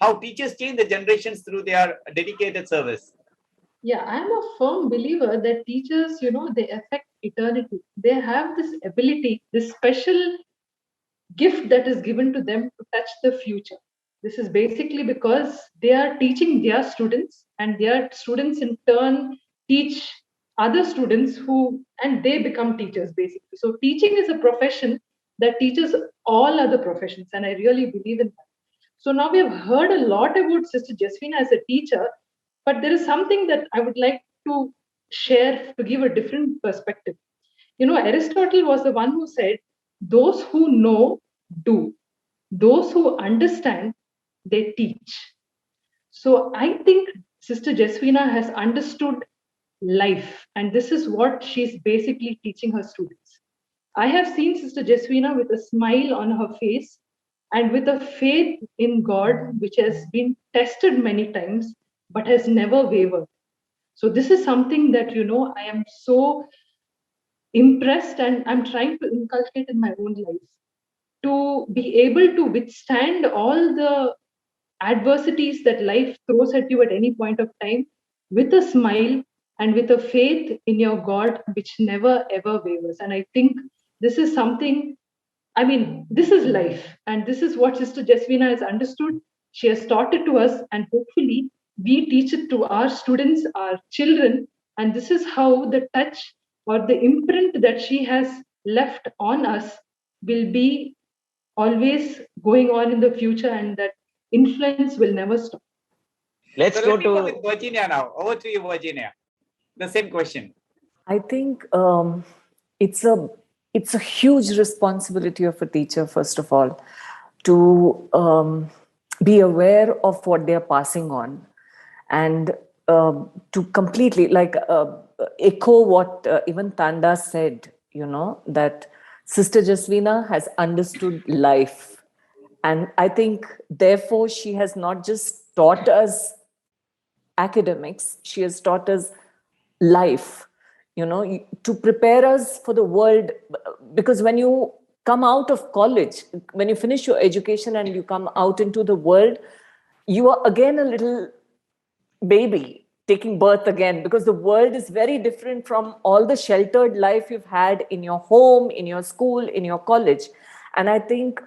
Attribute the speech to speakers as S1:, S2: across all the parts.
S1: how teachers change the generations through their dedicated service.
S2: Yeah, I'm a firm believer that teachers, they affect eternity. They have this ability, this special gift that is given to them to touch the future. This is basically because they are teaching their students, and their students in turn teach other students and they become teachers basically. So teaching is a profession that teaches all other professions, and I really believe in that. So now we have heard a lot about Sister Jeswina as a teacher, but there is something that I would like to share to give a different perspective. Aristotle was the one who said, those who know do, those who understand, they teach. So I think Sister Jeswina has understood life, and this is what she's basically teaching her students. I have seen Sister Jeswina with a smile on her face and with a faith in God, which has been tested many times but has never wavered. So, this is something that, I am so impressed and I'm trying to inculcate in my own life, to be able to withstand all the adversities that life throws at you at any point of time with a smile and with a faith in your God, which never ever wavers. And I think this is something, I mean, this is life, and this is what Sister Jeswina has understood. She has taught it to us, and hopefully we teach it to our students, our children. And this is how the touch or the imprint that she has left on us will be always going on in the future, and that influence will never stop.
S1: Let's go to Virginia now. Over to you, Virginia. The same question.
S3: I think it's a huge responsibility of a teacher, first of all, to be aware of what they're passing on, and to completely echo what even Thanda said, that Sister Jeswina has understood life. And I think, therefore, she has not just taught us academics, she has taught us life, to prepare us for the world. Because when you come out of college, when you finish your education and you come out into the world, you are again a little baby taking birth again, because the world is very different from all the sheltered life you've had in your home, in your school, in your college. And I think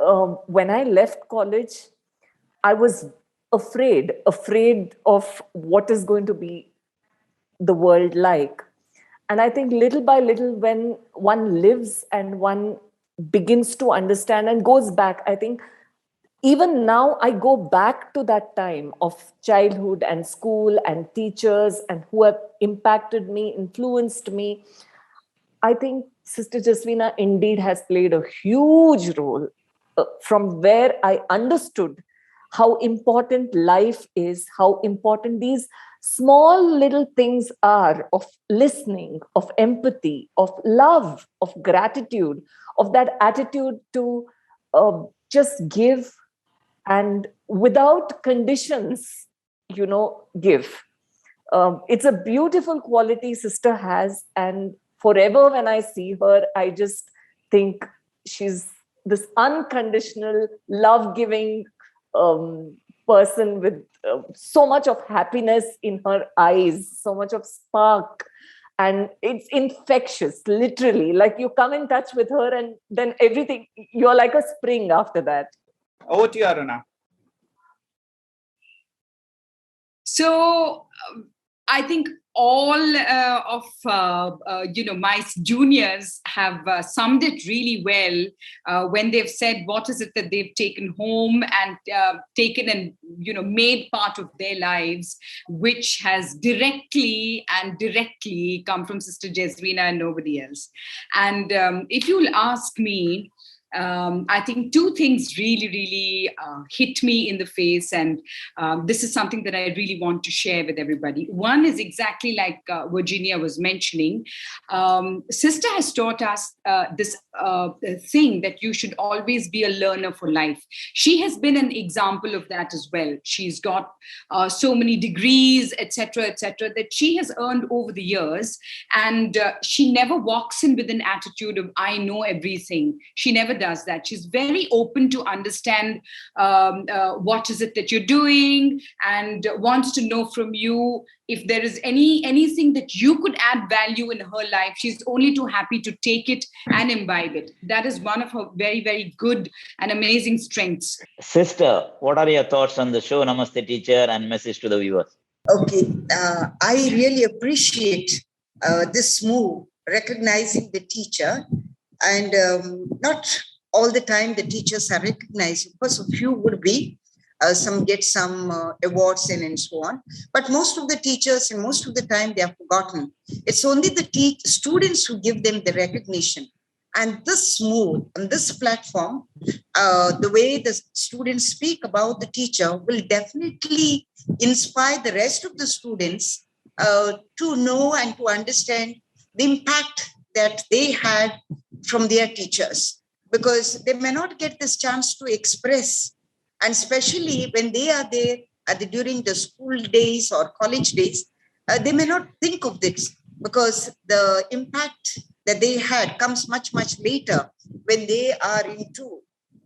S3: when I left college, I was afraid of what is going to be the world like. And I think little by little, when one lives and one begins to understand and goes back, I think even now I go back to that time of childhood and school and teachers and who have impacted me, influenced me. I think Sister Jeswina indeed has played a huge role from where I understood how important life is, how important these small little things are of listening, of empathy, of love, of gratitude, of that attitude to just give and without conditions, give. It's a beautiful quality Sister has, and forever when I see her, I just think she's this unconditional, love-giving person with so much of happiness in her eyes, so much of spark. And it's infectious, literally. Like you come in touch with her and then everything, you're like a spring after that.
S1: Over to you, Aroona.
S4: So I think all of my juniors have summed it really well when they've said what is it that they've taken home and taken and made part of their lives, which has directly come from Sister Jeswina and nobody else. And if you'll ask me, I think two things really hit me in the face, and this is something that I really want to share with everybody. One is exactly like Virginia was mentioning. Sister has taught us this thing that you should always be a learner for life. She has been an example of that as well. She's got so many degrees, etc., that she has earned over the years, and she never walks in with an attitude of I know everything. She never does that. She's very open to understand what is it that you're doing, and wants to know from you if there is anything that you could add value in her life. She's only too happy to take it and imbibe it. That is one of her very, very good and amazing strengths.
S5: Sister, what are your thoughts on the show Namaste Teacher and message to the viewers?
S6: Okay, I really appreciate this move, recognizing the teacher, and not all the time the teachers are recognized. Of course, a few would be, some get some awards and so on, but most of the teachers and most of the time they are forgotten. It's only the students who give them the recognition. And this move on this platform, the way the students speak about the teacher will definitely inspire the rest of the students to know and to understand the impact that they had from their teachers, because they may not get this chance to express, and especially when they are there during the school days or college days, they may not think of this, because the impact that they had comes much, much later when they are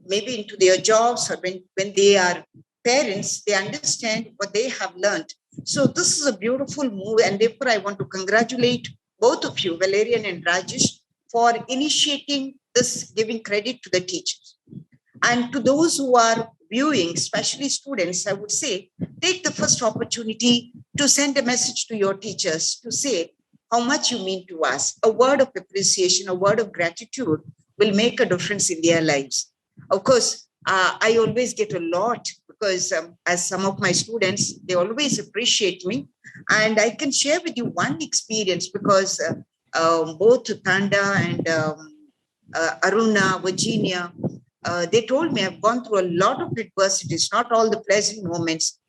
S6: maybe into their jobs, or when they are parents, they understand what they have learned. So this is a beautiful move, and therefore I want to congratulate both of you, Valerian and Rajesh, for initiating this, giving credit to the teachers. And to those who are viewing, especially students, I would say, take the first opportunity to send a message to your teachers to say how much you mean to us. A word of appreciation, a word of gratitude will make a difference in their lives. Of course, I always get a lot, because as some of my students, they always appreciate me. And I can share with you one experience, because both Thanda and Aroona, Virginia, they told me I've gone through a lot of adversities, not all the pleasant moments.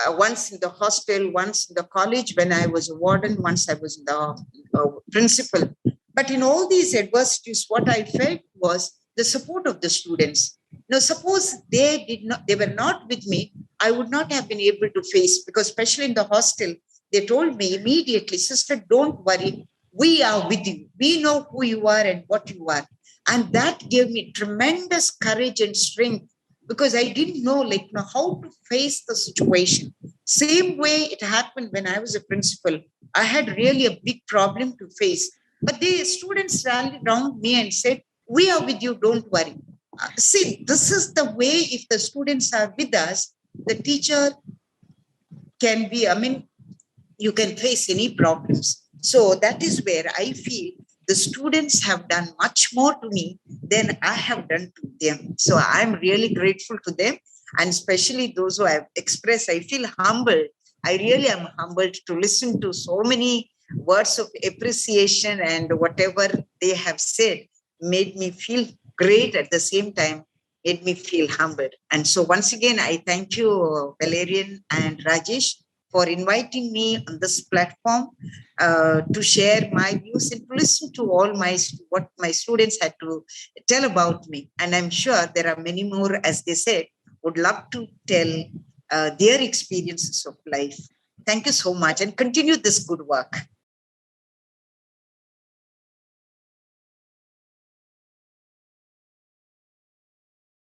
S6: Once in the hostel, once in the college when I was a warden, once I was the principal. But in all these adversities, what I felt was the support of the students. Now, suppose they were not with me, I would not have been able to face, because especially in the hostel, they told me immediately, sister, don't worry, we are with you. We know who you are and what you are. And that gave me tremendous courage and strength, because I didn't know how to face the situation. Same way it happened when I was a principal. I had really a big problem to face. But the students rallied around me and said, we are with you, don't worry. See, this is the way, if the students are with us, the teacher can be, you can face any problems. So that is where I feel the students have done much more to me than I have done to them. So I'm really grateful to them, and especially those who have expressed. I feel humbled. I really am humbled to listen to so many words of appreciation, and whatever they have said made me feel great, at the same time made me feel humbled. And so once again, I thank you, Valerian and Rajesh, for inviting me on this platform to share my views and to listen to all what my students had to tell about me. And I'm sure there are many more, as they said, would love to tell their experiences of life. Thank you so much, and continue this good work.